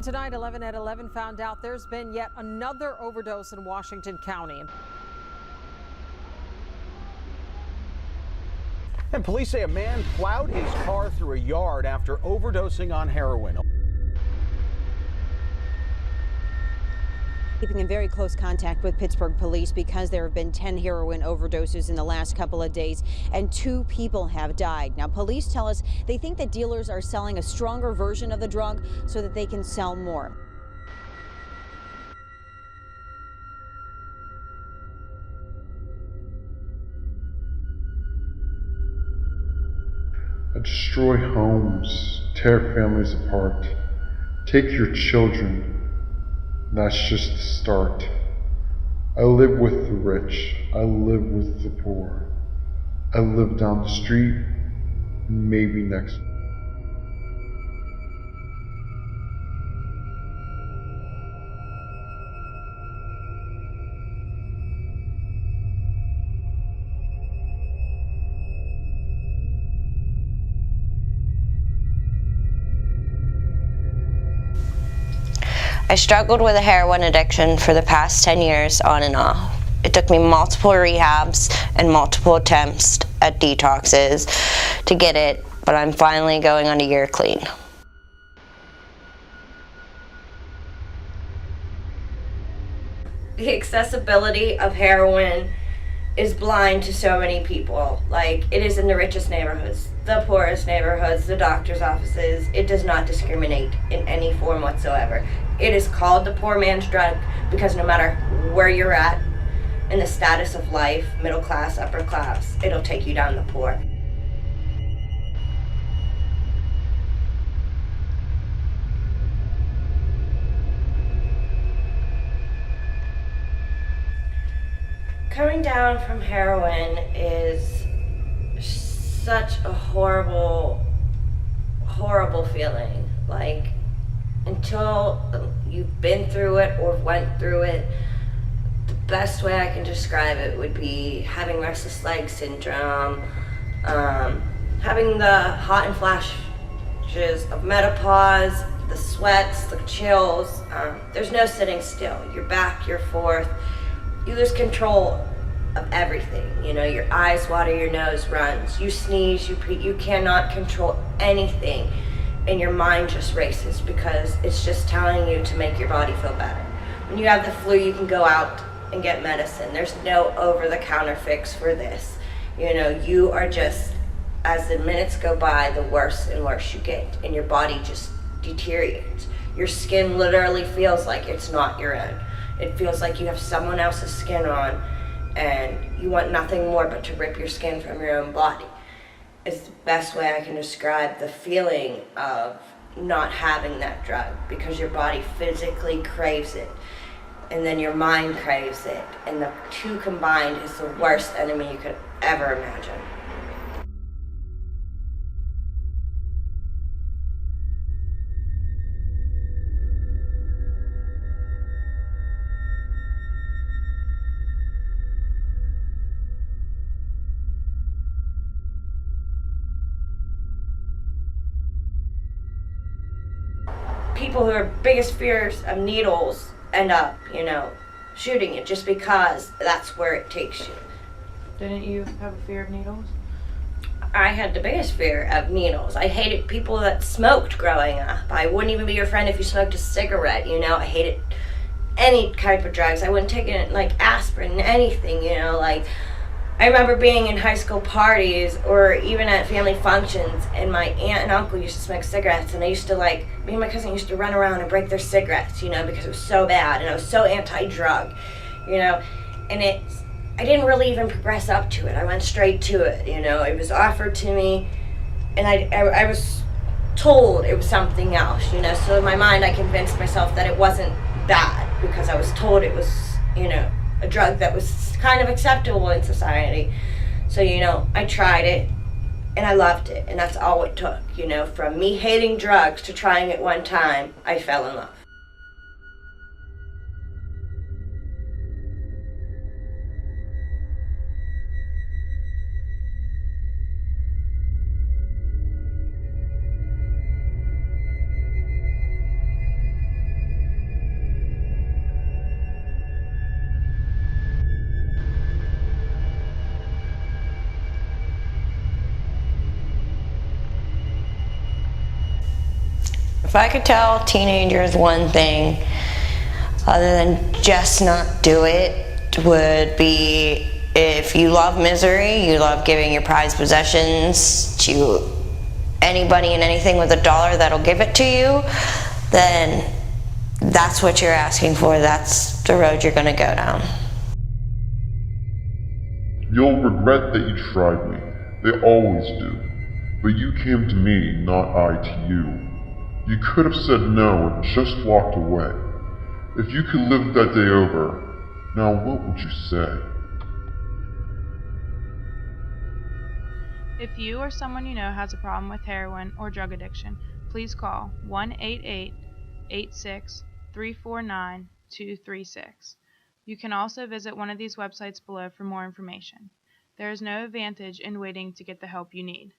Tonight, 11 at 11 found out there's been yet another overdose in Washington County. And police say a man plowed his car through a yard after overdosing on heroin. Keeping in very close contact with Pittsburgh police because there have been 10 heroin overdoses in the last couple of days and 2 people have died. Now, police tell us they think that dealers are selling a stronger version of the drug so that they can sell more. Destroy homes, tear families apart, take your children. That's just the start. I live with the rich, I live with the poor. I live down the street, maybe next. I struggled with a heroin addiction for the past 10 years on and off. It took me multiple rehabs and multiple attempts at detoxes to get it, but I'm finally going on a year clean. The accessibility of heroin is blind to so many people. Like, it is in the richest neighborhoods, the poorest neighborhoods, the doctor's offices. It does not discriminate in any form whatsoever. It is called the poor man's drug because no matter where you're at in the status of life, middle class, upper class, it'll take you down the poor. Coming down from heroin is such a horrible, horrible feeling. Like, until you've been through it or went through it, the best way I can describe it would be having restless leg syndrome, having the hot and flashes of menopause, the sweats, the chills. There's no sitting still. You're back, you're forth. You lose control of everything. You know, your eyes water, your nose runs, you sneeze, you cannot control anything, and your mind just races because it's just telling you to make your body feel better. When you have the flu, you can go out and get medicine. There's no over-the-counter fix for this. You know, you are just, as the minutes go by, the worse and worse you get, and your body just deteriorates. Your skin literally feels like it's not your own. It feels like you have someone else's skin on, and you want nothing more but to rip your skin from your own body. It's the best way I can describe the feeling of not having that drug, because your body physically craves it, and then your mind craves it, and the two combined is the worst enemy you could ever imagine. People who are biggest fears of needles end up, you know, shooting it just because that's where it takes you. Didn't you have a fear of needles? I had the biggest fear of needles. I hated people that smoked growing up. I wouldn't even be your friend if you smoked a cigarette, you know. I hated any type of drugs. I wouldn't take it like aspirin, anything, you know. Like, I remember being in high school parties or even at family functions, and my aunt and uncle used to smoke cigarettes, and I used to, like, me and my cousin used to run around and break their cigarettes, you know, because it was so bad, and I was so anti-drug, you know, and I didn't really even progress up to it. I went straight to it, you know. It was offered to me, and I was told it was something else, you know, so in my mind I convinced myself that it wasn't bad because I was told it was, you know, a drug that was kind of acceptable in society. So, you know, I tried it and I loved it, and that's all it took, you know, from me hating drugs to trying it one time, I fell in love. If I could tell teenagers one thing, other than just not do it, would be if you love misery, you love giving your prized possessions to anybody and anything with $1 that'll give it to you, then that's what you're asking for. That's the road you're going to go down. You'll regret that you tried me. They always do. But you came to me, not I to you. You could have said no and just walked away. If you could live that day over, now what would you say? If you or someone you know has a problem with heroin or drug addiction, please call 1-888-86-349-236. You can also visit one of these websites below for more information. There is no advantage in waiting to get the help you need.